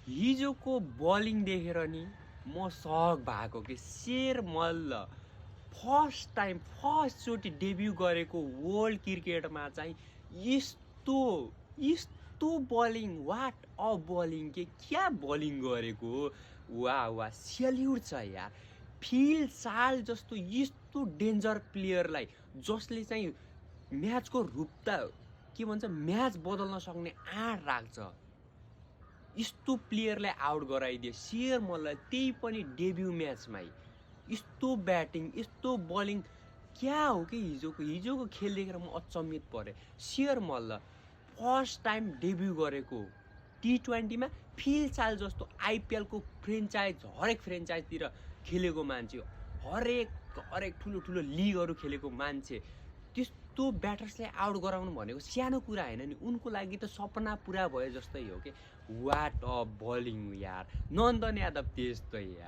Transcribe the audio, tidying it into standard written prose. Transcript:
हिजोको बलिङ देखेर नि म सक भएको कि शेर मल्ल फर्स्टचोटि डेब्यु गरेको वर्ल्ड क्रिकेटमा चाहिँ यस्तो यस्तो बलिङ वाट अ बलिङ क्या बलिङ गरेको वाह सेल्युट छ यार। फिल साल जस्तो यस्तो डेन्जर प्लेयरलाई जसले चाहिँ म्याचको रूप त के भन्छ म्याच बदल्न सक्ने आँट राख्छ, यस्तो प्लेयरलाई आउट गराइदियो शेर मल्ल, त्यही पनि डेब्यु म्याचमै। यस्तो ब्याटिङ यस्तो बलिङ क्या हो कि हिजोको खेल देखेर म अचम्मित परेँ। शेर मल्ल फर्स्ट टाइम डेब्यु गरेको T20मा फिल साल जस्तो आइपिएलको हरेक फ्रेन्चाइजतिर खेलेको मान्छे, हरेक ठुलो लिगहरू खेलेको मान्छे, त्यस्तो ब्याटर्सलाई आउट गराउनु भनेको सानो कुरा होइन नि, उनको लागि त सपना पुरा भयो जस्तै हो कि। वाट अ बलिङ यार, नन्दन यादव त्यस्तै यार।